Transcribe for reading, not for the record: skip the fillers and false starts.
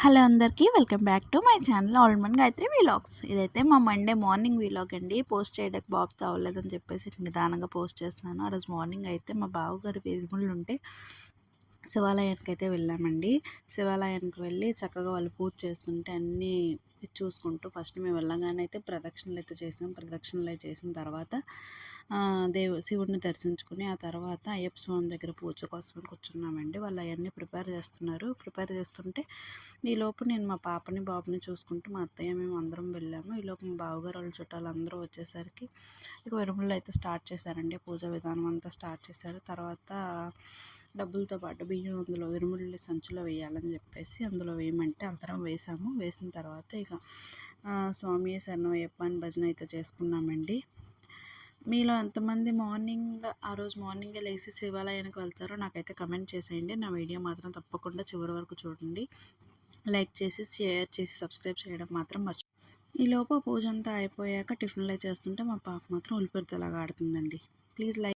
Hello అందరికీ welcome back to my channel almond Gayatri vlogs. ఇదైతే మా మండే మార్నింగ్ వీలాగ్ అండి. పోస్ట్ చేయడానికి బాబుతో అవ్వలేదని చెప్పేసి నిదానంగా పోస్ట్ చేస్తున్నాను. ఆ రోజు మార్నింగ్ అయితే మా బావగారు విరుగుళ్ళు ఉంటే శివాలయానికి అయితే వెళ్ళామండి. శివాలయానికి వెళ్ళి చక్కగా వాళ్ళు పూజ చేస్తుంటే అన్నీ చూసుకుంటూ ఫస్ట్ మేము వెళ్ళగానే అయితే ప్రదక్షిణలు అయితే చేసాం. ప్రదక్షిణలు అయితే చేసిన తర్వాత శివుడిని దర్శించుకుని ఆ తర్వాత అయ్యప్ప స్వామి దగ్గర పూజ కోసం కూర్చున్నామండి. వాళ్ళు అవన్నీ ప్రిపేర్ చేస్తున్నారు. ప్రిపేర్ చేస్తుంటే ఈలోపు నేను మా పాపని బాబుని చూసుకుంటూ మా అత్తయ్య మేము అందరం వెళ్ళాము. ఈలోపు మా బావగారు వాళ్ళ చుట్టాలు అందరూ వచ్చేసరికి ఇక విరుములు అయితే స్టార్ట్ చేశారండి. పూజ విధానం అంతా స్టార్ట్ చేశారు. తర్వాత డబ్బులతో పాటు బియ్యం అందులో విరుములు సంచిలో వేయాలని చెప్పేసి అందులో వేయమంటే అందరం వేసాము. వేసిన తర్వాత ఇక స్వామి శరణమయ్యప్ప అని భజన అయితే చేసుకున్నామండి. మీలో ఎంతమంది ఆ రోజు మార్నింగే లేచి శివాలయానికి వెళ్తారో నాకైతే కమెంట్ చేసేయండి. నా వీడియో మాత్రం తప్పకుండా చివరి వరకు చూడండి. లైక్ చేసి షేర్ చేసి సబ్స్క్రైబ్ చేయడం మాత్రం ఈలోపు పూజ అంతా అయిపోయాక టిఫిన్లు చేస్తుంటే మా పాప మాత్రం ఉలిపెడతలాగా ఆడుతుందండి. Please like